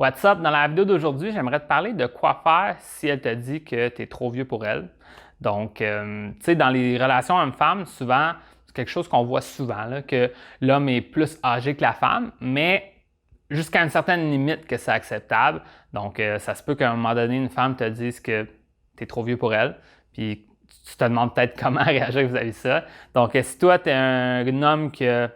What's up? Dans la vidéo d'aujourd'hui, j'aimerais te parler de quoi faire si elle te dit que tu es trop vieux pour elle. Donc, tu sais, dans les relations homme-femme, souvent, c'est quelque chose qu'on voit souvent, là, que l'homme est plus âgé que la femme, mais jusqu'à une certaine limite que c'est acceptable. Donc, ça se peut qu'à un moment donné, une femme te dise que tu es trop vieux pour elle, puis tu te demandes peut-être comment réagir vis-à-vis de ça. Donc, si toi, tu es un homme qui a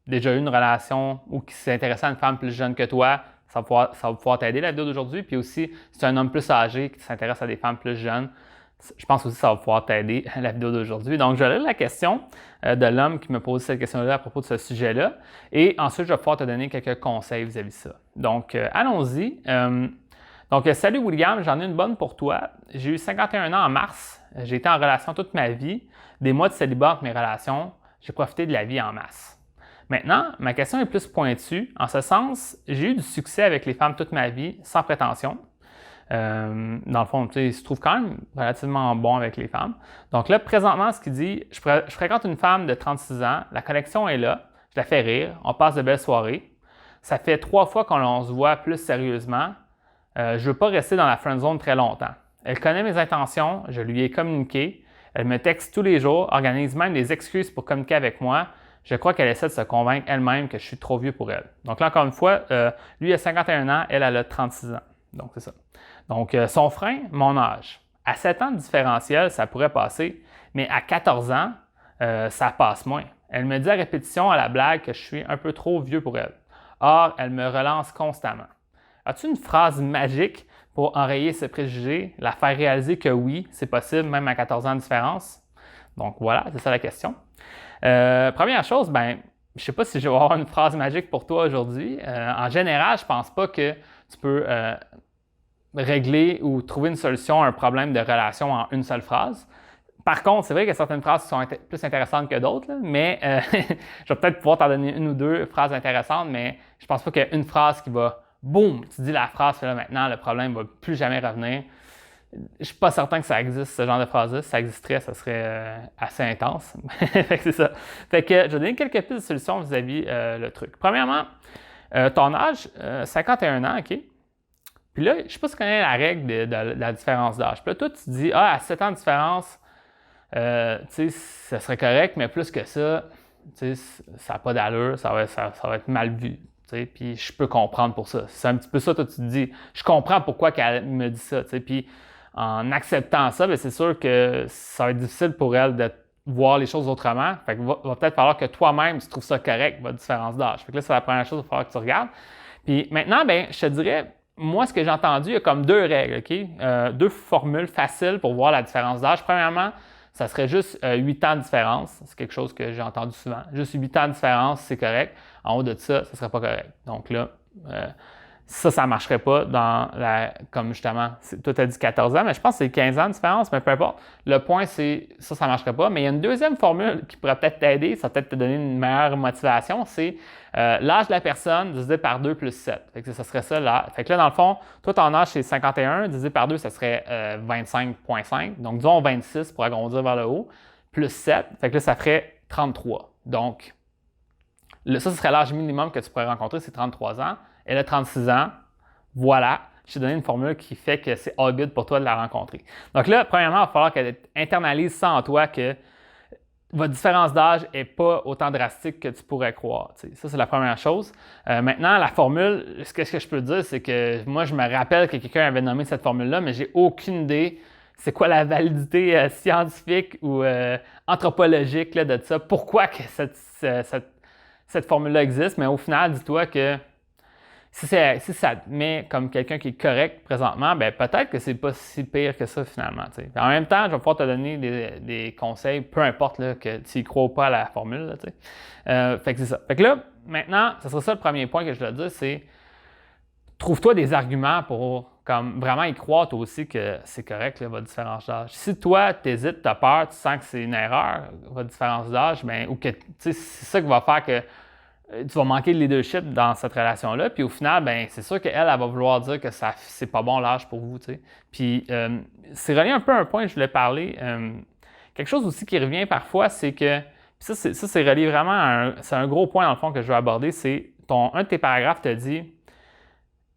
déjà eu une relation ou qui s'est intéressé à une femme plus jeune que toi, ça va pouvoir t'aider la vidéo d'aujourd'hui. Puis aussi, si tu es un homme plus âgé qui s'intéresse à des femmes plus jeunes, je pense aussi que ça va pouvoir t'aider la vidéo d'aujourd'hui. Donc, je vais lire la question de l'homme qui me pose cette question-là à propos de ce sujet-là. Et ensuite, je vais pouvoir te donner quelques conseils vis-à-vis de ça. Donc, allons-y. Donc, salut William, j'en ai une bonne pour toi. J'ai eu 51 ans en mars. J'ai été en relation toute ma vie. Des mois de célibat entre mes relations. J'ai profité de la vie en masse. Maintenant, ma question est plus pointue. En ce sens, j'ai eu du succès avec les femmes toute ma vie, sans prétention. Dans le fond, il se trouve quand même relativement bon avec les femmes. Donc là, présentement, ce qu'il dit, je fréquente une femme de 36 ans, la connexion est là, je la fais rire, on passe de belles soirées. Ça fait 3 fois qu'on se voit plus sérieusement. Je ne veux pas rester dans la friend zone très longtemps. Elle connaît mes intentions, je lui ai communiqué. Elle me texte tous les jours, organise même des excuses pour communiquer avec moi. Je crois qu'elle essaie de se convaincre elle-même que je suis trop vieux pour elle. Donc là, encore une fois, lui a 51 ans, elle a 36 ans. Donc, c'est ça. Donc, son frein, mon âge. À 7 ans de différentiel, ça pourrait passer, mais à 14 ans, ça passe moins. Elle me dit à répétition à la blague que je suis un peu trop vieux pour elle. Or, elle me relance constamment. As-tu une phrase magique pour enrayer ce préjugé, la faire réaliser que oui, c'est possible, même à 14 ans de différence? Donc voilà, c'est ça la question. Première chose, je ne sais pas si je vais avoir une phrase magique pour toi aujourd'hui. En général, je ne pense pas que tu peux régler ou trouver une solution à un problème de relation en une seule phrase. Par contre, c'est vrai qu'il y a certaines phrases qui sont plus intéressantes que d'autres, mais je vais peut-être pouvoir t'en donner une ou deux phrases intéressantes, mais je ne pense pas qu'il y a une phrase qui va, boum, tu dis la phrase, là maintenant, le problème ne va plus jamais revenir. Je ne suis pas certain que ça existe, ce genre de phrase-là. Si ça existerait, ça serait assez intense. Fait que c'est ça. Fait que je vais donner quelques pistes de solutions vis-à-vis le truc. Premièrement, ton âge, 51 ans, OK? Puis là, je ne sais pas si tu connais la règle de la différence d'âge. Puis là, toi, tu te dis, à 7 ans de différence, tu sais, ça serait correct, mais plus que ça, tu sais, ça n'a pas d'allure, ça va être mal vu. Puis je peux comprendre pour ça. C'est un petit peu ça, toi, tu te dis, je comprends pourquoi elle me dit ça. Puis en acceptant ça, c'est sûr que ça va être difficile pour elle de voir les choses autrement. Fait que va peut-être falloir que toi-même, tu trouves ça correct, votre différence d'âge. Fait que là, c'est la première chose qu'il va falloir que tu regardes. Puis maintenant, je te dirais, moi, ce que j'ai entendu, il y a comme deux règles, OK? Deux formules faciles pour voir la différence d'âge. Premièrement, ça serait juste 8 ans de différence. C'est quelque chose que j'ai entendu souvent. Juste 8 ans de différence, c'est correct. En haut de ça, ça ne serait pas correct. Donc là, ça ne marcherait pas dans comme justement, toi tu as dit 14 ans, mais je pense que c'est 15 ans de différence, mais peu importe. Le point, c'est ça ne marcherait pas. Mais il y a une deuxième formule qui pourrait peut-être t'aider, ça va peut-être te donner une meilleure motivation, c'est l'âge de la personne divisé par 2 plus 7. Fait que ça serait ça là. Fait que là, dans le fond, toi, ton âge, c'est 51, divisé par 2, ça serait 25,5. Donc, disons 26 pour agrandir vers le haut, plus 7. Fait que là, ça ferait 33. Donc, ça, ce serait l'âge minimum que tu pourrais rencontrer, c'est 33 ans. Elle a 36 ans. Voilà, je t'ai donné une formule qui fait que c'est all good pour toi de la rencontrer. Donc là, premièrement, il va falloir que tu internalises ça en toi que votre différence d'âge n'est pas autant drastique que tu pourrais croire. T'sais. Ça, c'est la première chose. Maintenant, la formule, ce que je peux te dire, c'est que moi, je me rappelle que quelqu'un avait nommé cette formule-là, mais j'ai aucune idée c'est quoi la validité scientifique ou anthropologique là, de ça. Pourquoi que cette formule-là existe, mais au final, dis-toi que si ça te met comme quelqu'un qui est correct présentement, peut-être que c'est pas si pire que ça finalement. T'sais. En même temps, je vais pouvoir te donner des conseils, peu importe là, que tu y crois ou pas à la formule. Là, fait que c'est ça. Fait que là, maintenant, ce serait ça le premier point que je dois dire, c'est trouve-toi des arguments pour comme vraiment y croire toi aussi que c'est correct, là, votre différence d'âge. Si toi, tu hésites, tu as peur, tu sens que c'est une erreur, votre différence d'âge, ou que c'est ça qui va faire que tu vas manquer de leadership dans cette relation-là. Puis au final, c'est sûr qu'elle, elle va vouloir dire que c'est pas bon l'âge pour vous. T'sais. Puis c'est relié un peu à un point que je voulais parler. Quelque chose aussi qui revient parfois, c'est que ça, c'est relié vraiment c'est un gros point dans le fond que je veux aborder, c'est un de tes paragraphes te dit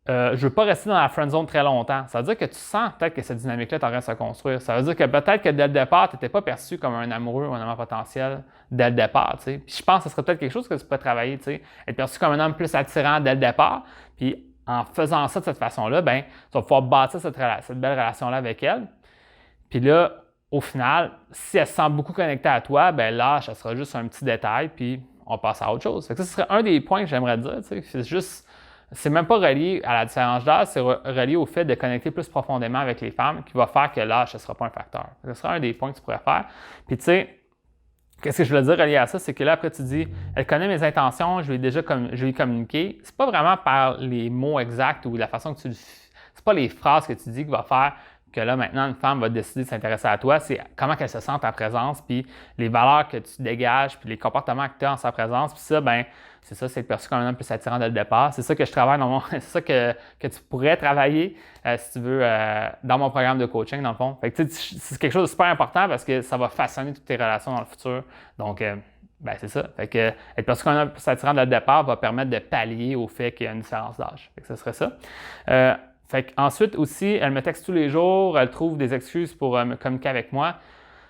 je veux pas rester dans la friend zone très longtemps. Ça veut dire que tu sens peut-être que cette dynamique-là est en train de se construire. Ça veut dire que peut-être que dès le départ, tu n'étais pas perçu comme un amoureux ou un amant potentiel dès le départ. Puis je pense que ce serait peut-être quelque chose que tu pourrais travailler. Être perçu comme un homme plus attirant dès le départ. Puis en faisant ça de cette façon-là, ben, tu vas pouvoir bâtir cette belle relation-là avec elle. Puis là, au final, si elle se sent beaucoup connectée à toi, ben là, ça sera juste un petit détail, puis on passe à autre chose. Fait que ça, ce serait un des points que j'aimerais dire. C'est juste. C'est même pas relié à la différence d'âge, c'est relié au fait de connecter plus profondément avec les femmes qui va faire que l'âge, ce ne sera pas un facteur. Ce sera un des points que tu pourrais faire. Puis tu sais, qu'est-ce que je veux dire relié à ça, c'est que là, après, tu dis, elle connaît mes intentions, je lui ai communiqué. C'est pas vraiment par les mots exacts ou la façon que c'est pas les phrases que tu dis qui va faire que là, maintenant, une femme va décider de s'intéresser à toi, c'est comment elle se sent en ta présence, puis les valeurs que tu dégages, puis les comportements que tu as en sa présence. Puis ça, ben c'est ça, c'est perçu comme un homme plus attirant dès le départ. C'est ça que je travaille c'est ça que tu pourrais travailler, si tu veux, dans mon programme de coaching, dans le fond. Fait que, c'est quelque chose de super important parce que ça va façonner toutes tes relations dans le futur. Donc, ben c'est ça. Fait que être perçu comme un homme plus attirant dès le départ va permettre de pallier au fait qu'il y a une différence d'âge. Fait que ce serait ça. Fait ensuite aussi, elle me texte tous les jours, elle trouve des excuses pour me communiquer avec moi.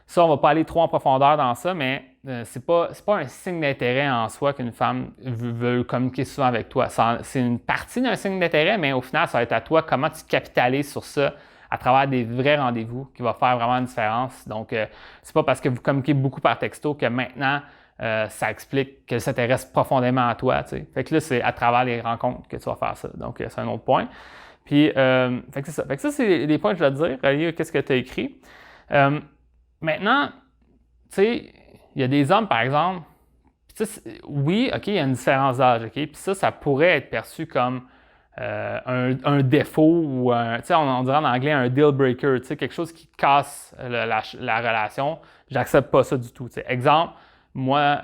Ça, on ne va pas aller trop en profondeur dans ça, mais c'est pas un signe d'intérêt en soi qu'une femme veut communiquer souvent avec toi. C'est une partie d'un signe d'intérêt, mais au final, ça va être à toi comment tu capitalises sur ça à travers des vrais rendez-vous qui va faire vraiment une différence. Donc, c'est pas parce que vous communiquez beaucoup par texto que maintenant, ça explique qu'elle s'intéresse profondément à toi. T'sais. Fait que là, c'est à travers les rencontres que tu vas faire ça. Donc, c'est un autre point. Puis, fait que c'est ça. Fait que ça, c'est les points que je dois te dire, reliés à qu'est-ce que tu as écrit. Maintenant, tu sais, il y a des hommes, par exemple, oui, OK, il y a une différence d'âge, OK, puis ça pourrait être perçu comme un défaut ou tu sais, on dirait en anglais un deal breaker, tu sais, quelque chose qui casse la relation. J'accepte pas ça du tout. T'sais. Exemple, moi,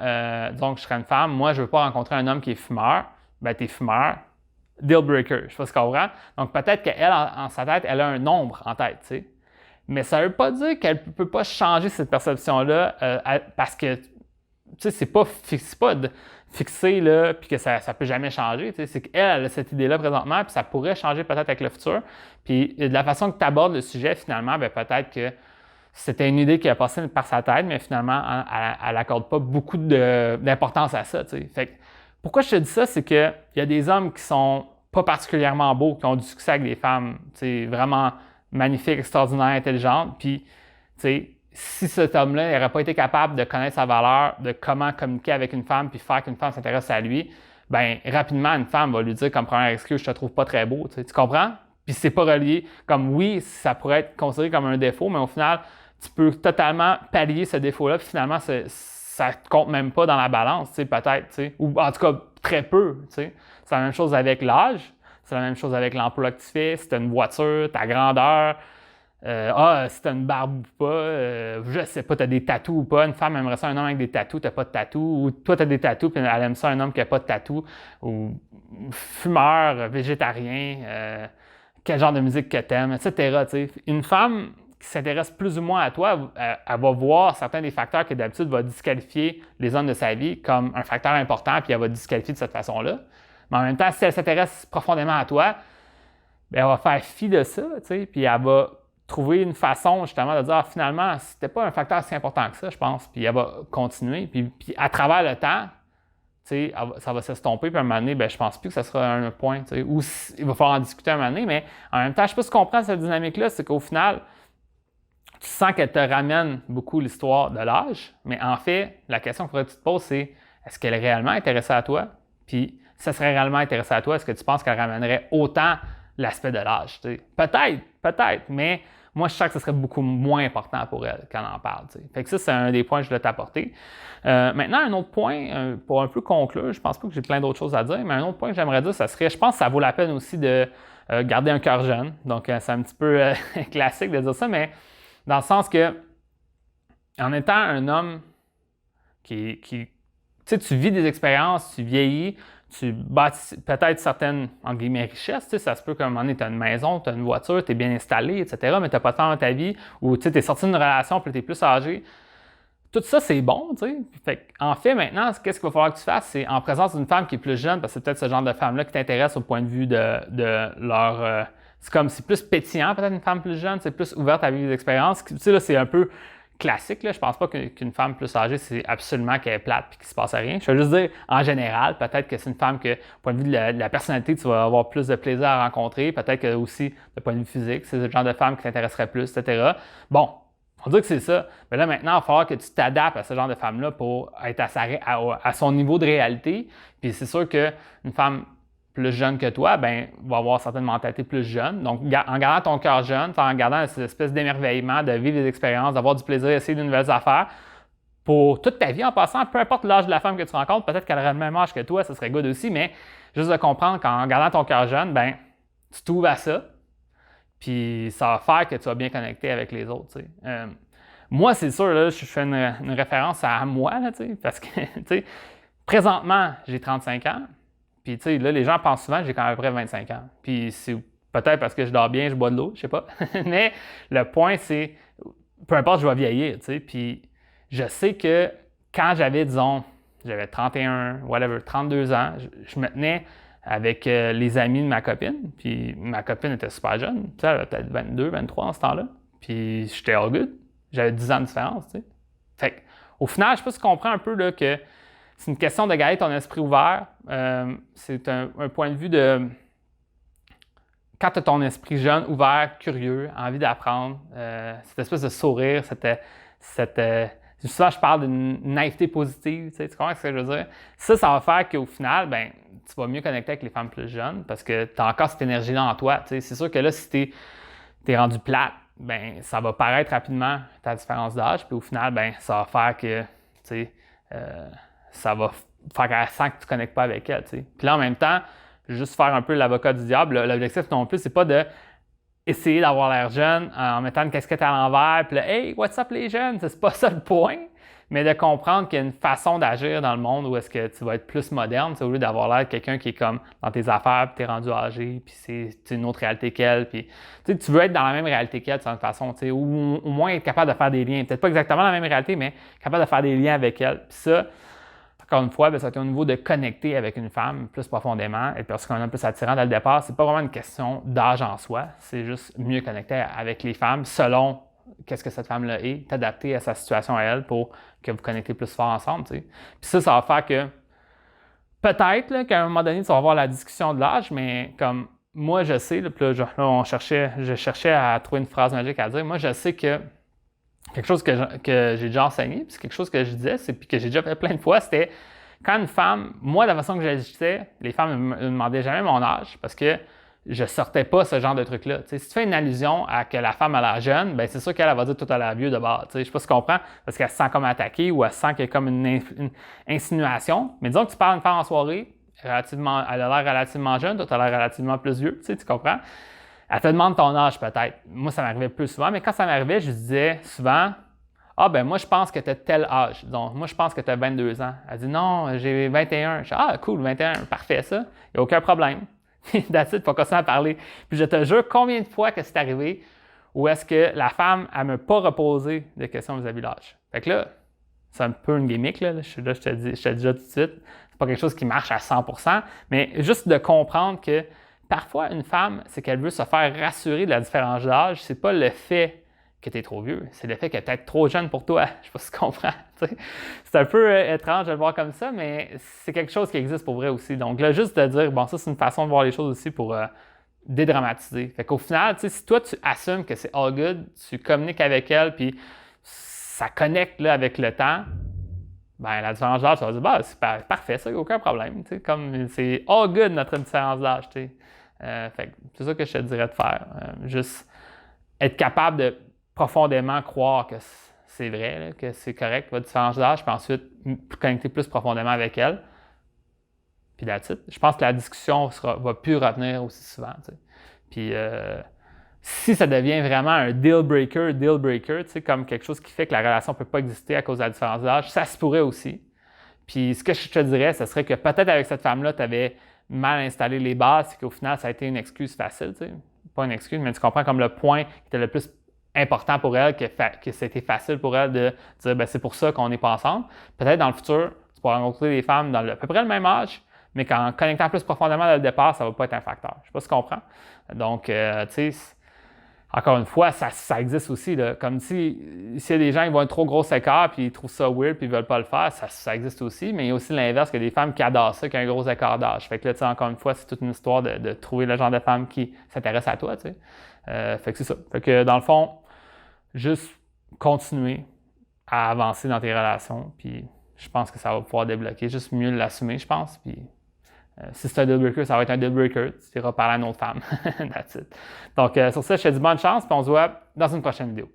disons que je serais une femme, moi, je veux pas rencontrer un homme qui est fumeur, ben, t'es fumeur. Deal breaker, je sais pas ce qu'on comprend. Donc, peut-être qu'elle, en sa tête, elle a un nombre en tête, tu sais. Mais ça ne veut pas dire qu'elle ne peut pas changer cette perception-là parce que, tu sais, c'est pas fixé, là, puis que ça ne peut jamais changer. Tu sais. C'est qu'elle a cette idée-là présentement, puis ça pourrait changer peut-être avec le futur. Puis, de la façon que tu abordes le sujet, finalement, bien, peut-être que c'était une idée qui a passé par sa tête, mais finalement, elle n'accorde pas beaucoup d'importance à ça, tu sais. Fait que, pourquoi je te dis ça, c'est qu'il y a des hommes qui sont pas particulièrement beaux, qui ont du succès avec des femmes, vraiment magnifiques, extraordinaires, intelligentes. Puis, si cet homme-là n'aurait pas été capable de connaître sa valeur, de comment communiquer avec une femme, puis faire qu'une femme s'intéresse à lui, bien, rapidement, une femme va lui dire comme première excuse, je te trouve pas très beau. Tu comprends? Puis, c'est pas relié. Comme oui, ça pourrait être considéré comme un défaut, mais au final, tu peux totalement pallier ce défaut-là, puis finalement, ça ne compte même pas dans la balance, peut-être, ou en tout cas très peu. C'est la même chose avec l'âge, c'est la même chose avec l'emploi que tu fais, si tu as une voiture, ta grandeur, si tu as une barbe ou pas, je sais pas, tu as des tatous ou pas. Une femme aimerait ça un homme avec des tatous, tu n'as pas de tatous, ou toi tu as des tatous, puis elle aime ça un homme qui n'a pas de tatous, ou fumeur, végétarien, quel genre de musique que tu aimes, etc. Une femme qui s'intéresse plus ou moins à toi, elle va voir certains des facteurs que d'habitude va disqualifier les hommes de sa vie comme un facteur important, puis elle va disqualifier de cette façon-là. Mais en même temps, si elle s'intéresse profondément à toi, bien, elle va faire fi de ça, puis elle va trouver une façon justement de dire finalement, c'était pas un facteur si important que ça, je pense, puis elle va continuer, puis à travers le temps, ça va s'estomper, puis à un moment donné, bien, je pense plus que ça sera un point, ou il va falloir en discuter à un moment donné, mais en même temps, je ne sais pas si tu comprends cette dynamique-là, c'est qu'au final, tu sens qu'elle te ramène beaucoup l'histoire de l'âge, mais en fait, la question que tu te poses, c'est est-ce qu'elle est réellement intéressée à toi? Puis, si elle serait réellement intéressée à toi, est-ce que tu penses qu'elle ramènerait autant l'aspect de l'âge? Peut-être, mais moi, je sens que ce serait beaucoup moins important pour elle quand on en parle. T'sais. Fait que ça, c'est un des points que je voulais t'apporter. Maintenant, un autre point, pour un peu conclure, je pense pas que j'ai plein d'autres choses à dire, mais un autre point que j'aimerais dire, ça serait, je pense que ça vaut la peine aussi de garder un cœur jeune. Donc, c'est un petit peu classique de dire ça, mais dans le sens que, en étant un homme qui tu sais, tu vis des expériences, tu vieillis, tu bâtis peut-être certaines, en guillemets, richesses. Ça se peut qu'à un moment donné, tu as une maison, tu as une voiture, tu es bien installé, etc., mais tu n'as pas de temps dans ta vie, ou tu es sorti d'une relation, puis tu es plus âgé. tout ça, c'est bon, tu sais. Fait en fait, maintenant, qu'est-ce qu'il va falloir que tu fasses? C'est en présence d'une femme qui est plus jeune, parce que c'est peut-être ce genre de femme-là qui t'intéresse au point de vue de leur... c'est plus pétillant, peut-être, une femme plus jeune, c'est plus ouverte à vivre des expériences. Tu sais, là, c'est un peu classique, là. Je pense pas qu'une femme plus âgée, c'est absolument qu'elle est plate et qu'il se passe rien. Je veux juste dire, en général, peut-être que c'est une femme que, au point de vue de la personnalité, tu vas avoir plus de plaisir à rencontrer. Peut-être que aussi, du point de vue physique, c'est le genre de femme qui t'intéresserait plus, etc. Bon, on dirait que c'est ça. Mais là, maintenant, il va falloir que tu t'adaptes à ce genre de femme-là pour être à son niveau de réalité. Puis c'est sûr qu'une femme plus jeune que toi, ben, va avoir certaines mentalités plus jeunes. Donc, en gardant ton cœur jeune, en gardant cette espèce d'émerveillement, de vivre des expériences, d'avoir du plaisir, essayer de nouvelles affaires, pour toute ta vie en passant, peu importe l'âge de la femme que tu rencontres, peut-être qu'elle aurait le même âge que toi, ça serait good aussi, mais juste de comprendre qu'en gardant ton cœur jeune, ben, tu t'ouvres à ça, puis ça va faire que tu vas bien connecter avec les autres. Moi, c'est sûr, là, je fais une référence à moi, là, parce que présentement, j'ai 35 ans. Puis, tu sais, là, les gens pensent souvent que j'ai quand même à peu près 25 ans. Puis, c'est peut-être parce que je dors bien, je bois de l'eau, je sais pas. Mais le point, c'est, peu importe, je vais vieillir, tu sais. Puis, je sais que quand j'avais 31, whatever, 32 ans, je me tenais avec les amis de ma copine. Puis, ma copine était super jeune. Tu sais, elle avait peut-être 22, 23 en ce temps-là. Puis, j'étais all good. J'avais 10 ans de différence, tu sais. Fait au final, je sais pas si tu comprends un peu là, que c'est une question de garder ton esprit ouvert. C'est un point de vue de... Quand tu as ton esprit jeune, ouvert, curieux, envie d'apprendre, cette espèce de sourire, souvent, je parle d'une naïveté positive, tu comprends ce que je veux dire? Ça va faire qu'au final, ben, tu vas mieux connecter avec les femmes plus jeunes parce que tu as encore cette énergie-là en toi. C'est sûr que là, si tu es rendu plate, ben, ça va paraître rapidement ta différence d'âge, puis au final, ben, ça va faire que, ça va faire qu'elle sent que tu ne connectes pas avec elle. T'sais. Puis là, en même temps, juste faire un peu l'avocat du diable, l'objectif non plus, c'est pas de essayer d'avoir l'air jeune en mettant une casquette à l'envers, puis là, hey, what's up les jeunes? C'est pas ça le point, mais de comprendre qu'il y a une façon d'agir dans le monde où est-ce que tu vas être plus moderne, au lieu d'avoir l'air de quelqu'un qui est comme dans tes affaires, puis tu es rendu âgé, puis c'est une autre réalité qu'elle, puis tu veux être dans la même réalité qu'elle, de toute façon, ou au moins être capable de faire des liens. Peut-être pas exactement la même réalité, mais capable de faire des liens avec elle. Puis ça, encore une fois, ça va être au niveau de connecter avec une femme plus profondément et parce qu'on est plus attirant dès le départ. C'est pas vraiment une question d'âge en soi, c'est juste mieux connecter avec les femmes selon qu'est-ce que cette femme-là est, t'adapter à sa situation à elle pour que vous connectez plus fort ensemble. Puis ça va faire que peut-être là, qu'à un moment donné, tu vas avoir la discussion de l'âge, mais comme moi, je sais, là, je cherchais à trouver une phrase magique à dire. Moi, je sais que quelque chose que j'ai déjà enseigné, puis c'est quelque chose que je disais, puis que j'ai déjà fait plein de fois, c'était quand une femme, moi, de la façon que j'agissais, les femmes ne me demandaient jamais mon âge parce que je sortais pas ce genre de truc-là. Si tu fais une allusion à que la femme a l'air jeune, bien c'est sûr qu'elle va dire tout à l'air vieux de base. Je ne sais pas si tu comprends, parce qu'elle se sent comme attaquée ou elle sent qu'il y a comme une insinuation. Mais disons que tu parles d'une femme en soirée, elle a l'air relativement jeune, toi, tu as l'air relativement plus vieux, tu comprends? Elle te demande ton âge peut-être. Moi, ça m'arrivait plus souvent, mais quand ça m'arrivait, je disais souvent « Ah, ben moi, je pense que tu as tel âge. Donc, moi, je pense que tu as 22 ans. » Elle dit « Non, j'ai 21. » Je dis « Ah, cool, 21, parfait ça. Il n'y a aucun problème. » That's it, faut continuer à parler. Puis je te jure, combien de fois que c'est arrivé où est-ce que la femme, elle ne m'a pas reposé de questions vis-à-vis de l'âge. Fait que là, c'est un peu une gimmick, là. Je te dis déjà tout de suite. C'est pas quelque chose qui marche à 100%, mais juste de comprendre que parfois, une femme, c'est qu'elle veut se faire rassurer de la différence d'âge. C'est pas le fait que tu es trop vieux, c'est le fait qu'elle est peut-être trop jeune pour toi. Je sais pas si tu comprends. C'est un peu étrange de le voir comme ça, mais c'est quelque chose qui existe pour vrai aussi. Donc là, juste de dire, bon, ça, c'est une façon de voir les choses aussi pour dédramatiser. Fait qu'au final, si toi, tu assumes que c'est all good, tu communiques avec elle, puis ça connecte là, avec le temps, ben la différence d'âge, tu vas dire, bah, c'est parfait, ça, il n'y a aucun problème. Comme c'est all good notre différence d'âge. Fait c'est ça que je te dirais de faire. Juste être capable de profondément croire que c'est vrai, là, que c'est correct, votre différence d'âge, puis ensuite connecter plus profondément avec elle. Puis that's it. Je pense que la discussion va plus revenir aussi souvent. Puis si ça devient vraiment un deal breaker, comme quelque chose qui fait que la relation ne peut pas exister à cause de la différence d'âge, ça se pourrait aussi. Puis ce que je te dirais, ce serait que peut-être avec cette femme-là, tu avais mal installé les bases, c'est qu'au final, ça a été une excuse facile. Pas une excuse, mais tu comprends comme le point qui était le plus important pour elle, que c'était facile pour elle de dire ben, c'est pour ça qu'on n'est pas ensemble. Peut-être dans le futur, tu pourras rencontrer des femmes dans à peu près le même âge, mais qu'en connectant plus profondément dès le départ, ça ne va pas être un facteur. Je ne sais pas si tu comprends. Donc, tu sais, encore une fois, ça existe aussi. Là. Comme s'il y a des gens qui voient un trop gros écart puis ils trouvent ça weird puis ils ne veulent pas le faire, ça existe aussi. Mais il y a aussi l'inverse, qu'il y a des femmes qui adorent ça, qui ont un gros écart d'âge. Fait que là, tu sais, encore une fois, c'est toute une histoire de trouver le genre de femme qui s'intéresse à toi, tu sais. Fait que c'est ça. Fait que dans le fond, juste continuer à avancer dans tes relations, puis je pense que ça va pouvoir débloquer. Juste mieux l'assumer, je pense, puis si c'est un deal breaker, ça va être un deal breaker. Tu iras parler à une autre femme. That's it. Donc, sur ça, je te dis bonne chance, puis on se voit dans une prochaine vidéo.